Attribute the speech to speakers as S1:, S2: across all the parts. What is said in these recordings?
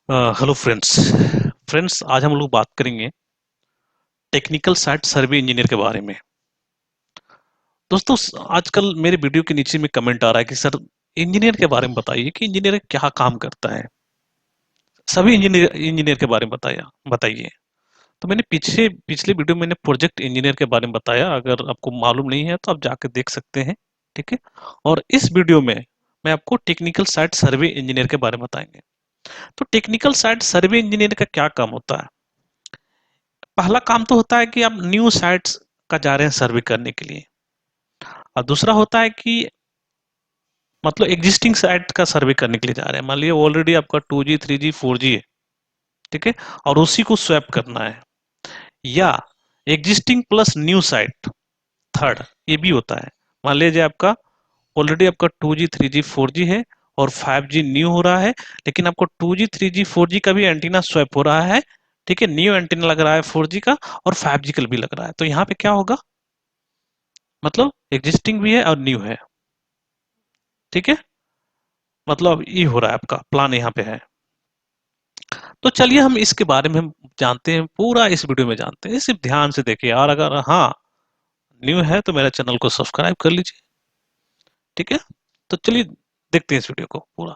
S1: Hello friends. आज हम लोग बात करेंगे टेक्निकल साइट सर्वे इंजीनियर के बारे में। दोस्तों, आजकल मेरे वीडियो के नीचे में कमेंट आ रहा है कि सर इंजीनियर के बारे में बताइए कि इंजीनियर क्या काम करता है। सभी इंजीनियर इंजीनियर के बारे में बताया बताइए। तो मैंने पिछले पिछले वीडियो में मैंने प्रोजेक्ट इंजीनियर के बारे में बताया। अगर आपको मालूम नहीं है तो आप जाकर देख सकते हैं। ठीक है। और इस वीडियो में मैं आपको टेक्निकल साइट सर्वे इंजीनियर के बारे में बताएंगे। तो टेक्निकल साइट सर्वे इंजीनियर का क्या काम होता है? पहला काम तो होता है कि आप न्यू साइट्स का जा रहे हैं सर्वे करने के लिए। और दूसरा होता है कि मतलब एग्जिस्टिंग साइट का सर्वे करने के लिए जा रहे हैं। मान लीजिए ऑलरेडी आपका 2G 3G 4G है। ठीक है। और उसी को स्वैप करना है। या existing plus new site, third ये भी होता है। मान लीजिए आपका ऑलरेडी आपका 2G 3G 4G है और 5G न्यू हो रहा है। लेकिन आपको 2G 3G 4G का भी एंटीना स्वैप हो रहा है। ठीक है। न्यू एंटीना लग रहा है 4G का और 5G का भी लग रहा है। तो यहाँ पे क्या होगा? मतलब एग्जिस्टिंग भी है और न्यू है। ठीक है। मतलब ये हो रहा है, आपका प्लान यहाँ पे है। तो चलिए हम इसके बारे में हम जानते हैं, पूरा इस वीडियो में जानते हैं। सिर्फ ध्यान से देखिए, और अगर हाँ न्यू है तो मेरे चैनल को सब्सक्राइब कर लीजिए। ठीक है। तो चलिए देखते हैं इस वीडियो को पूरा।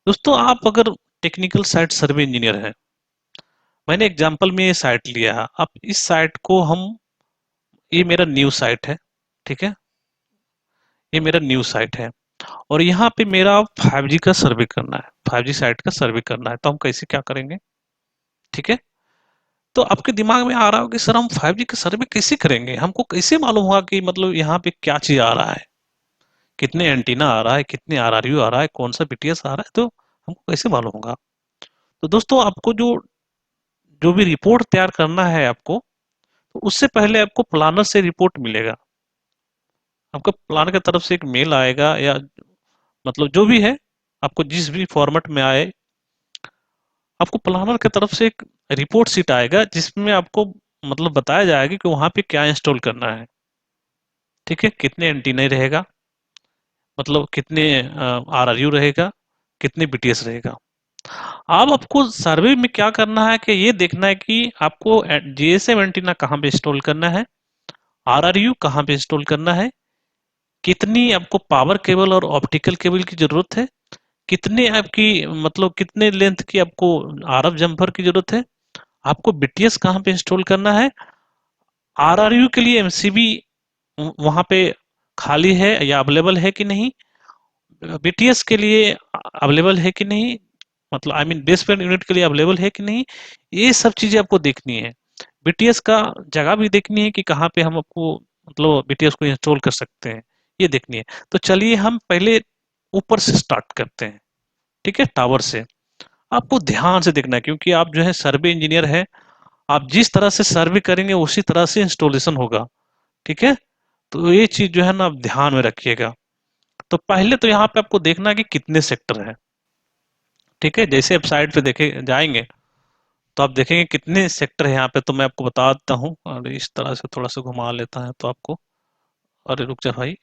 S1: दोस्तों, आप अगर टेक्निकल साइट सर्वे इंजीनियर हैं, मैंने एग्जांपल में ये साइट लिया है। अब इस साइट को हम, ये मेरा न्यू साइट है। ठीक है। ये मेरा न्यू साइट है और यहाँ पे मेरा 5G का सर्वे करना है। 5G साइट का सर्वे करना है। तो हम कैसे क्या करेंगे? ठीक है। तो आपके दिमाग में आ रहा हो कि सर हम 5G का सर्वे कैसे करेंगे? हमको कैसे मालूम होगा कि मतलब यहाँ पे क्या चीज आ रहा है, कितने एंटीना आ रहा है, कितने आरआरयू आ रहा है, कौन सा बीटीएस आ रहा है? तो हमको कैसे मालूम होगा? तो दोस्तों, आपको जो जो भी रिपोर्ट तैयार करना है आपको, तो उससे पहले आपको प्लानर से रिपोर्ट मिलेगा। आपको प्लानर की तरफ से एक मेल आएगा, या मतलब जो भी है, आपको जिस भी फॉर्मेट में आए, आपको प्लानर की तरफ से एक रिपोर्ट शीट आएगा जिसमें आपको मतलब बताया जाएगा कि वहां पे क्या इंस्टॉल करना है। ठीक है। कितने एंटीना रहेगा, मतलब कितने आरआरयू रहेगा, कितने बीटीएस रहेगा। अब आपको सर्वे में क्या करना है कि ये देखना है कि आपको जीएसएम एंटीना कहाँ पे इंस्टॉल करना है, आरआरयू कहाँ पे इंस्टॉल करना है, कितनी आपको पावर केबल और ऑप्टिकल केबल की जरूरत है, कितने आपकी मतलब कितने लेंथ की आपको आरएफ जम्पर की जरूरत है, आपको बीटीएस कहाँ पे इंस्टॉल करना है, आरआरयू के लिए एमसीबी वहां पे खाली है या अवेलेबल है कि नहीं, बीटीएस के लिए अवेलेबल है कि नहीं, मतलब I mean base band unit के लिए अवेलेबल है कि नहीं। ये सब चीजें आपको देखनी है। बीटीएस का जगह भी देखनी है कि कहाँ पे हम आपको मतलब बीटीएस को इंस्टॉल कर सकते हैं, ये देखनी है। तो चलिए हम पहले ऊपर से स्टार्ट करते हैं। ठीक है। टावर से आपको ध्यान से देखना है, क्योंकि आप जो है सर्वे इंजीनियर है। आप जिस तरह से सर्वे करेंगे उसी तरह से इंस्टॉलेशन होगा। ठीक है। तो ये चीज जो है ना, आप ध्यान में रखिएगा। तो पहले तो यहाँ पे आपको देखना है कि कितने सेक्टर है। ठीक है। जैसे आप साइड पे देखे जाएंगे तो आप देखेंगे कितने सेक्टर है यहाँ पे। तो मैं आपको बता देता हूँ, और इस तरह से थोड़ा सा घुमा लेता है तो आपको, अरे रुक जा भाई,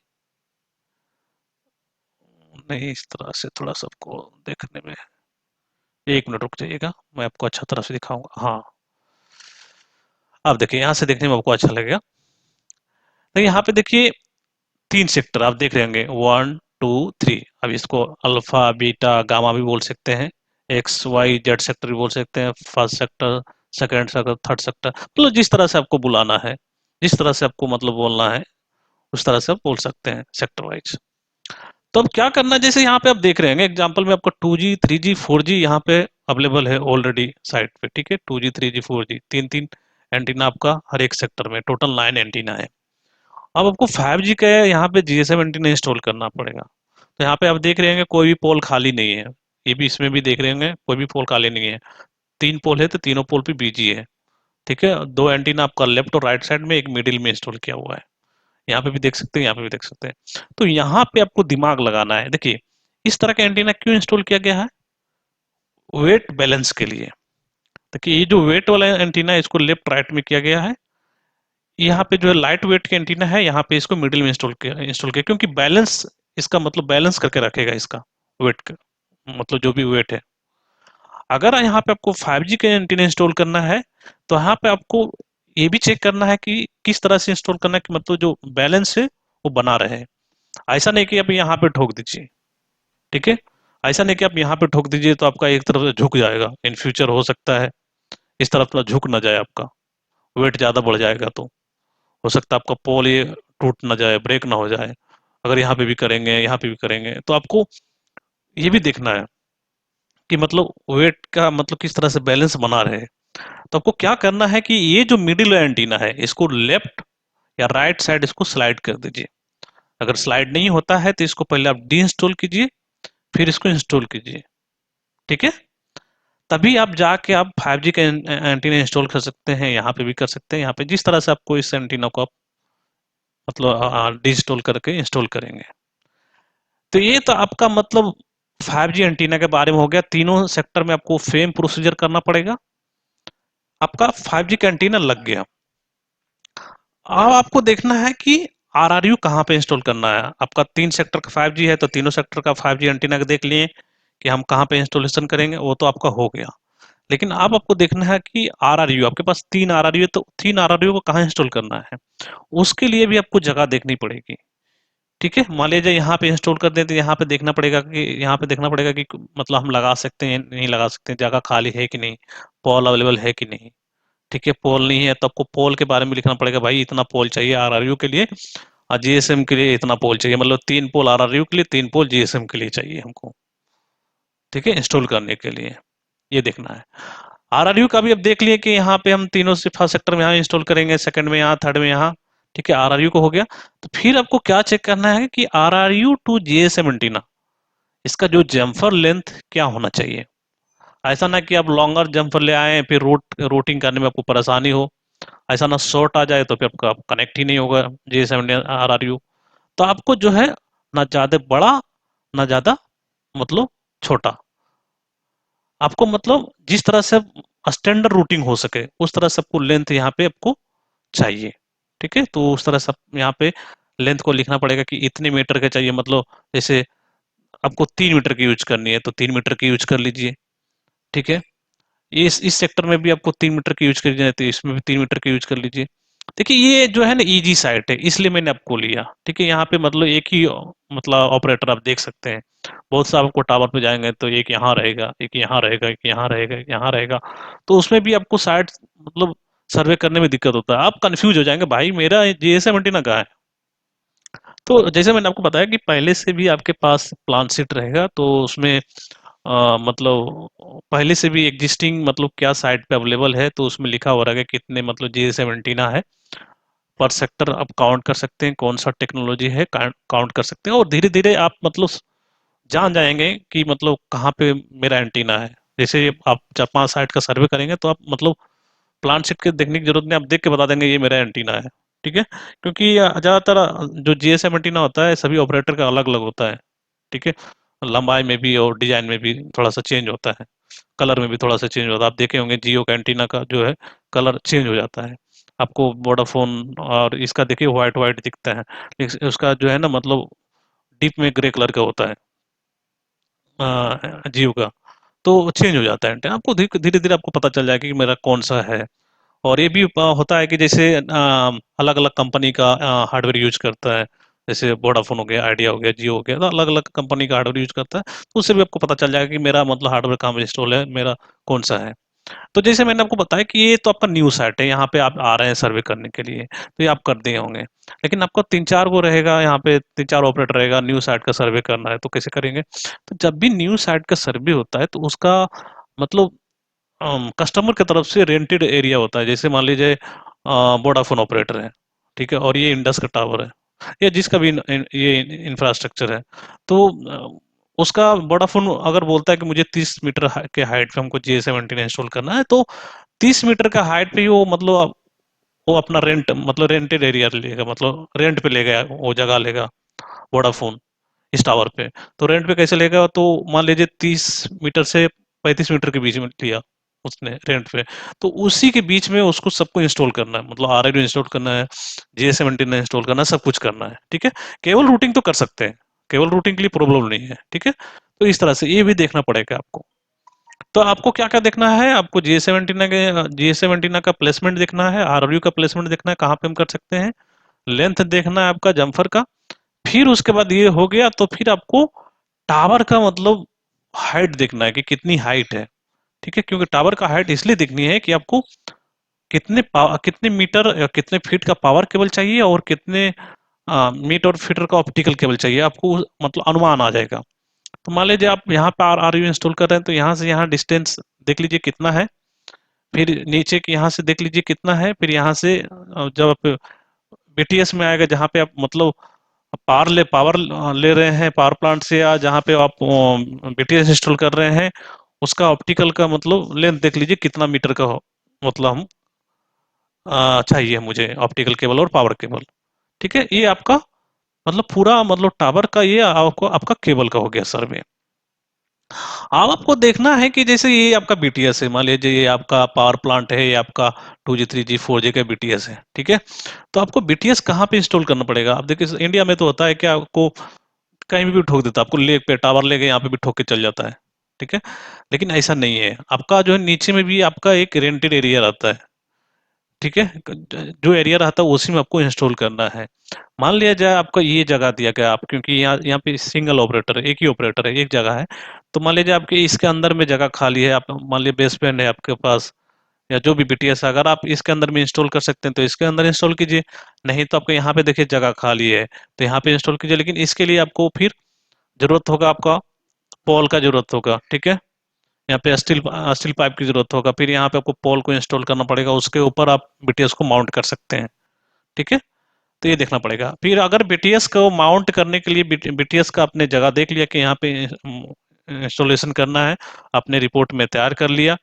S1: नहीं इस तरह से थोड़ा सा आपको देखने में, एक मिनट रुक जाइएगा, मैं आपको अच्छा तरह से दिखाऊंगा। हाँ, आप देखिए, यहाँ से देखने में आपको अच्छा लगेगा। तो यहाँ पे देखिए तीन सेक्टर आप देख रहे होंगे, 1 2 3। अब इसको अल्फा बीटा गामा भी बोल सकते हैं, एक्स वाई जेड सेक्टर भी बोल सकते हैं, first sector, second sector, third sector, मतलब जिस तरह से आपको बुलाना है, जिस तरह से आपको मतलब बोलना है, उस तरह से आप बोल सकते हैं सेक्टर वाइज। तो अब क्या करना है, जैसे यहाँ पे आप देख रहे हैं एग्जाम्पल में आपका 2G 3G 4G यहाँ पे अवेलेबल है ऑलरेडी साइट पे। ठीक है। 2G 3G 4G तीन तीन एंटीना आपका हर एक सेक्टर में, टोटल 9 एंटीना है। अब आपको 5G का यहाँ पे जीएसएम एंटीना इंस्टॉल करना पड़ेगा। तो यहाँ पे आप देख रहे हैं कोई भी पोल खाली नहीं है। ये भी इसमें भी देख रहे होंगे कोई भी पोल खाली नहीं है। तीन पोल है तो तीनों पोल पे बीजी है। ठीक है। दो एंटीना आपका लेफ्ट और राइट साइड में, एक मिडिल में इंस्टॉल किया हुआ है। यहाँ पे भी देख सकते हैं, यहाँ पे भी देख सकते हैं। तो यहाँ पे आपको दिमाग लगाना है। देखिए, इस तरह का एंटीना क्यों इंस्टॉल किया गया है? वेट बैलेंस के लिए। देखिए, ये जो वेट वाला एंटीना है इसको लेफ्ट राइट में किया गया है। यहाँ पे जो है लाइट वेट के एंटीना है, यहाँ पे इसको मिडिल में इंस्टॉल किया क्योंकि बैलेंस, इसका मतलब बैलेंस करके रखेगा इसका वेट का, मतलब जो भी वेट है। अगर यहाँ पे आपको 5G का एंटीना इंस्टॉल करना है तो यहाँ पे आपको ये भी चेक करना है कि किस तरह से इंस्टॉल करना है कि मतलब जो बैलेंस है वो बना रहे। ऐसा नहीं कि आप यहाँ पे ठोक दीजिए, ठीक है। ऐसा नहीं कि आप यहाँ पे ठोक दीजिए तो आपका एक तरफ से झुक जाएगा, इन फ्यूचर हो सकता है इस तरफ थोड़ा झुक ना जाए, आपका वेट ज्यादा बढ़ जाएगा तो हो सकता है आपका पोल ये टूट ना जाए, ब्रेक ना हो जाए। अगर यहाँ पे भी करेंगे, यहाँ पे भी करेंगे, तो आपको ये भी देखना है कि मतलब वेट का मतलब किस तरह से बैलेंस बना रहे। तो आपको क्या करना है कि ये जो मिडिल एंटीना है इसको लेफ्ट या राइट साइड इसको स्लाइड कर दीजिए। अगर स्लाइड नहीं होता है तो इसको पहले आप डी इंस्टॉल कीजिए, फिर इसको इंस्टॉल कीजिए, ठीक है। तभी आप जाके आप 5G का एंटीना इंस्टॉल कर सकते हैं, यहाँ पे भी कर सकते हैं। यहाँ पे जिस तरह से आपको इस एंटीना को आप मतलब डी इंस्टॉल करके इंस्टॉल करेंगे। तो ये तो आपका मतलब 5G एंटीना के बारे में हो गया। तीनों सेक्टर में आपको सेम प्रोसीजर करना पड़ेगा। आपका 5G का एंटीना लग गया। अब आपको देखना है कि आरआरयू कहाँ पे इंस्टॉल करना है। आपका 3 सेक्टर का 5G है तो तीनों सेक्टर का 5G एंटीना का देख लिए कि हम कहाँ पे इंस्टॉलेशन करेंगे, वो तो आपका हो गया। लेकिन अब आपको देखना है कि आरआरयू, आपके पास 3 आरआरयू है तो 3 आरआरयू को कहाँ इंस्टॉल करना है, उसके लिए भी आपको जगह देखनी पड़ेगी, ठीक है। मान लीजिए यहाँ पे इंस्टॉल कर दें तो यहाँ पे देखना पड़ेगा कि यहाँ पे देखना पड़ेगा कि मतलब हम लगा सकते हैं नहीं लगा सकते हैं, जगह खाली है कि नहीं, पॉल अवेलेबल है कि नहीं, ठीक है। पोल नहीं है तो आपको पोल के बारे में लिखना पड़ेगा, भाई इतना पोल चाहिए आरआरयू के लिए और जीएसएम के लिए इतना पोल चाहिए, मतलब 3 पोल आरआरयू के लिए, 3 पोल जीएसएम के लिए चाहिए हमको, ठीक है, इंस्टॉल करने के लिए। ये देखना है। आरआरयू का भी अब देख लिए कि यहाँ पे हम तीनों से फर्स्ट सेक्टर में यहाँ इंस्टॉल करेंगे, सेकंड में यहाँ, थर्ड में यहाँ, ठीक है। आरआरयू को हो गया। तो फिर आपको क्या चेक करना है कि आरआरयू टू जीएसएम एंटीना इसका जो जम्फर लेंथ क्या होना चाहिए। ऐसा ना कि आप लॉन्गर जम्फर ले आए फिर रूटिंग करने में आपको परेशानी हो, ऐसा ना शॉर्ट आ जाए तो फिर आपका कनेक्ट ही नहीं होगा जीएसएम आरआरयू। तो आपको जो है ना ज्यादा बड़ा ना ज्यादा मतलब छोटा, आपको मतलब जिस तरह से स्टैंडर्ड रूटिंग हो सके उस तरह से आपको लेंथ यहाँ पे आपको चाहिए, ठीक है। तो उस तरह से यहाँ पे लेंथ को लिखना पड़ेगा कि इतने मीटर के चाहिए, मतलब जैसे आपको 3 मीटर की यूज करनी है तो 3 मीटर की यूज कर लीजिए, ठीक है। इस सेक्टर में भी आपको 3 मीटर की यूज करनी है तो इसमें भी 3 मीटर की यूज कर लीजिए। देखिए ये जो है ना इजी साइट है इसलिए मैंने आपको लिया, ठीक है। यहाँ पे मतलब एक ही मतलब ऑपरेटर आप देख सकते हैं। बहुत सा आपको टावर पे जाएंगे तो एक यहाँ रहेगा, एक यहाँ रहेगा, एक यहाँ रहेगा, एक यहाँ रहेगा, तो उसमें भी आपको साइट मतलब सर्वे करने में दिक्कत होता है। आप कंफ्यूज हो जाएंगे भाई मेरा जीएसएम एंटीना कहाँ है। तो जैसे मैंने आपको बताया कि पहले से भी आपके पास प्लान शीट रहेगा तो उसमें मतलब पहले से भी एग्जिस्टिंग मतलब क्या साइट पे अवेलेबल है तो उसमें लिखा हो रहा है कि कितने मतलब जीएसएम एंटीना है पर सेक्टर। आप काउंट कर सकते हैं कौन सा टेक्नोलॉजी है, काउंट कर सकते हैं और धीरे धीरे आप मतलब जान जाएंगे कि मतलब कहाँ पे मेरा एंटीना है। जैसे आप 4-5 साइट का सर्वे करेंगे तो आप मतलब प्लान शीट के देखने की जरूरत नहीं, आप देख के बता देंगे ये मेरा एंटीना है, ठीक है। क्योंकि ज्यादातर जो जीएसएम एंटीना होता है सभी ऑपरेटर का अलग अलग होता है, ठीक है। लंबाई में भी और डिजाइन में भी थोड़ा सा चेंज होता है, कलर में भी थोड़ा सा चेंज होता है। आप देखे होंगे जियो का एंटीना का जो है कलर चेंज हो जाता है, आपको वोडाफोन और इसका देखिए व्हाइट व्हाइट दिखता है, लेकिन उसका जो है ना मतलब डीप में ग्रे कलर का होता है जियो का। तो चेंज हो जाता है एंटीना, आपको धीरे धीरे आपको पता चल जाएगा कि मेरा कौन सा है। और ये भी होता है कि जैसे अलग अलग कंपनी का हार्डवेयर यूज करता है, जैसे वोडाफोन हो गया, आइडिया हो गया, जियो हो गया, तो अलग अलग कंपनी का हार्डवेयर यूज करता है। तो उससे भी आपको पता चल जाएगा कि मेरा मतलब हार्डवेयर कहाँ पे इंस्टॉल है, मेरा कौन सा है। तो जैसे मैंने आपको बताया कि ये तो आपका न्यू साइट है, यहाँ पे आप आ रहे हैं सर्वे करने के लिए तो ये आप कर दिए होंगे। लेकिन आपका 3-4 को रहेगा, यहाँ पे 3-4 ऑपरेटर रहेगा, न्यू साइट का सर्वे करना है तो कैसे करेंगे। तो जब भी न्यू साइट का सर्वे होता है तो उसका मतलब कस्टमर की तरफ से रेंटेड एरिया होता है। जैसे मान लीजिए वोडाफोन ऑपरेटर है, ठीक है, और ये इंडस का टावर है या जिसका भी ये इंफ्रास्ट्रक्चर है। तो उसका वोडाफोन अगर बोलता है कि मुझे 30 मीटर के हाइट पे हमको जीएसएम एंटीना इंस्टॉल करना है तो 30 मीटर का हाइट पे ही वो मतलब वो अपना रेंट मतलब रेंटेड एरिया लेगा, मतलब रेंट पे लेगा, वो जगह लेगा वोडाफोन इस टावर पे। तो रेंट पे कैसे लेगा, तो मान लीजिए 30 मीटर से 35 मीटर के बीच में लिया उसने रेंट पे, तो उसी के बीच में उसको सबको इंस्टॉल करना है, मतलब आरआईडी इंस्टॉल करना है, जीएसएम एंटीना इंस्टॉल करना है, सब कुछ करना है, ठीक है। केवल रूटिंग तो कर सकते हैं, केवल रूटिंग के लिए प्रॉब्लम नहीं है, ठीक है। तो इस तरह से ये भी देखना पड़ेगा आपको। तो आपको क्या क्या देखना है, आपको जीएसएम एंटीना का प्लेसमेंट देखना है, आरओयू का प्लेसमेंट देखना है, कहाँ पे हम कर सकते हैं, लेंथ देखना है आपका जम्फर का। फिर उसके बाद ये हो गया तो फिर आपको टावर का मतलब हाइट देखना है कि कितनी हाइट है। ठीक है, क्योंकि टावर का हाइट इसलिए देखनी है कि आपको कितने मीटर या कितने फीट का पावर केबल चाहिए और कितने मीटर और फीटर का ऑप्टिकल केबल चाहिए, आपको मतलब अनुमान आ जाएगा। तो मान लीजिए आप यहाँ पे आर यू इंस्टॉल कर रहे हैं तो यहाँ से यहाँ डिस्टेंस देख लीजिए कितना है, फिर नीचे के यहाँ से देख लीजिए कितना है, फिर यहाँ से जब आप बीटीएस में आएगा जहाँ पे आप मतलब पावर ले रहे हैं पावर प्लांट से, या जहाँ पे आप बीटीएस इंस्टॉल कर रहे हैं उसका ऑप्टिकल का मतलब लेंथ देख लीजिए कितना मीटर का मतलब हम चाहिए मुझे ऑप्टिकल केबल और पावर केबल। ठीक है, ये आपका मतलब पूरा मतलब टावर का ये आपको आपका केबल का हो गया सर्वे। अब आपको देखना है कि जैसे ये आपका बीटीएस है, मान लीजिए ये आपका पावर प्लांट है, ये आपका 2G 3G 4G का बीटीएस है। ठीक है, तो आपको बीटीएस कहाँ पे इंस्टॉल करना पड़ेगा। अब देखिए इंडिया में तो होता है कि आपको कहीं भी ठोक देता है, आपको ले पे टावर लेके यहाँ पे भी ठोक के चल जाता है। ठीक है, लेकिन ऐसा नहीं है, आपका जो है नीचे में भी आपका एक रेंटेड एरिया रहता है। ठीक है, जो एरिया रहता है उसी में आपको इंस्टॉल करना है। मान लिया जाए आपको ये जगह दिया गया, आप क्योंकि यहाँ यहाँ पे सिंगल ऑपरेटर है, एक ही ऑपरेटर है, एक जगह है। तो मान लीजिए आपके इसके अंदर में जगह खाली है, आप मान लीजिए बेसबैंड है आपके पास या जो भी बीटीएस है, अगर आप इसके अंदर में इंस्टॉल कर सकते हैं तो इसके अंदर इंस्टॉल कीजिए। नहीं तो आपको यहाँ पे देखिए जगह खाली है तो यहाँ पे इंस्टॉल कीजिए, लेकिन इसके लिए आपको फिर जरूरत होगा आपका पोल का जरूरत होगा। ठीक है, यहाँ पे स्टील पाइप की जरूरत होगा, फिर यहाँ पे आपको पोल को इंस्टॉल करना पड़ेगा, उसके ऊपर आप बीटीएस को माउंट कर सकते हैं। ठीक है, तो ये देखना पड़ेगा। फिर अगर बीटीएस को माउंट करने के लिए बीटीएस का आपने जगह देख लिया कि यहाँ पे इंस्टॉलेशन करना है, आपने रिपोर्ट में तैयार कर लिया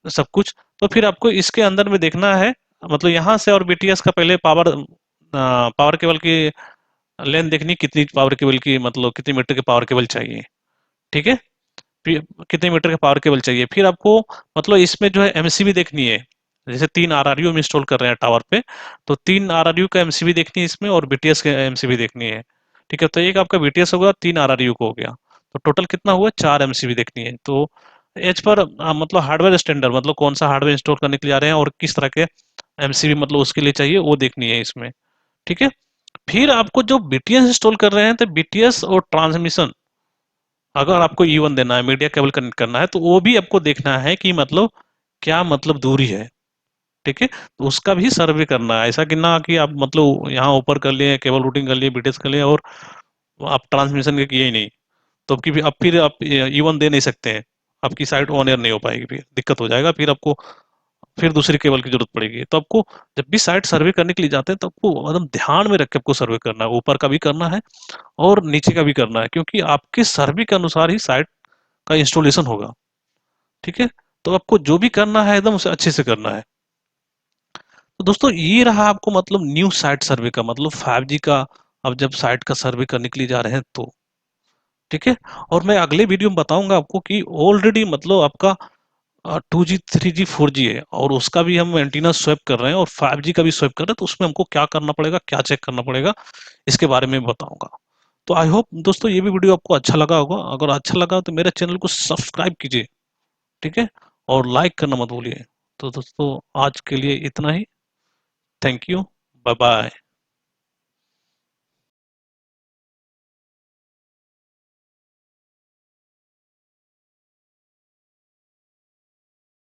S1: सब कुछ, तो फिर आपको इसके अंदर में देखना है मतलब यहाँ से और बीटीएस का पहले पावर केबल की लेंथ देखनी, कितनी पावर केबल की मतलब कितनी मीटर के पावर केबल चाहिए। ठीक है, फिर कितने मीटर का पावर केबल चाहिए, फिर आपको मतलब इसमें जो है एमसीबी देखनी है। जैसे 3 आरआरयू हम इंस्टॉल कर रहे हैं टावर पे, तो 3 आरआरयू का एमसीबी देखनी है इसमें और बीटीएस का एमसीबी देखनी है। ठीक है, तो एक आपका बीटीएस होगा, 3 आरआरयू को हो गया, तो टोटल कितना हुआ, 4 एमसीबी देखनी है। तो एज पर मतलब हार्डवेयर स्टैंडर्ड मतलब कौन सा हार्डवेयर इंस्टॉल करने के लिए आ रहे हैं और किस तरह के एमसीबी मतलब उसके लिए चाहिए वो देखनी है इसमें। ठीक है, फिर आपको जो बीटीएस इंस्टॉल कर रहे हैं तो बीटीएस और ट्रांसमिशन अगर आपको E1 देना है, मीडिया केबल कनेक्ट करना है, तो वो भी आपको देखना है कि मतलब क्या मतलब दूरी है। ठीक है, तो उसका भी सर्वे करना है, ऐसा कि ना कि आप मतलब यहाँ ऊपर कर लिए केबल रूटिंग कर लिए बीटीएस कर लिए और आप ट्रांसमिशन के किए ही नहीं, तो अब फिर आप E1 दे नहीं सकते हैं, आपकी साइट ऑन एयर नहीं हो पाएगी, फिर दिक्कत हो जाएगा, फिर आपको फिर दूसरी केबल की जरूरत पड़ेगी। तो आपको जब भी साइट सर्वे करने के लिए जाते हैं तो आपको एकदम ध्यान में रख के आपको सर्वे करना है, ऊपर का भी करना है और नीचे का भी करना है, क्योंकि आपके सर्वे के अनुसार ही साइट का इंस्टॉलेशन होगा। ठीक है, तो आपको जो भी करना है एकदम उसे अच्छे से करना है। तो दोस्तों ये रहा आपको मतलब न्यू साइट सर्वे का मतलब 5G का, अब जब साइट का सर्वे करने के लिए जा रहे हैं तो। ठीक है, और मैं अगले वीडियो में बताऊंगा आपको कि ऑलरेडी मतलब आपका 2G 3G 4G है और उसका भी हम एंटीना स्वैप कर रहे हैं और 5G का भी स्वैप कर रहे हैं, तो उसमें हमको क्या करना पड़ेगा, क्या चेक करना पड़ेगा, इसके बारे में बताऊंगा। तो आई होप दोस्तों ये भी वीडियो आपको अच्छा लगा होगा, अगर अच्छा लगा तो मेरे चैनल को सब्सक्राइब कीजिए। ठीक है, और लाइक करना मत भूलिए। तो दोस्तों आज के लिए इतना ही, थैंक यू, बाय बाय।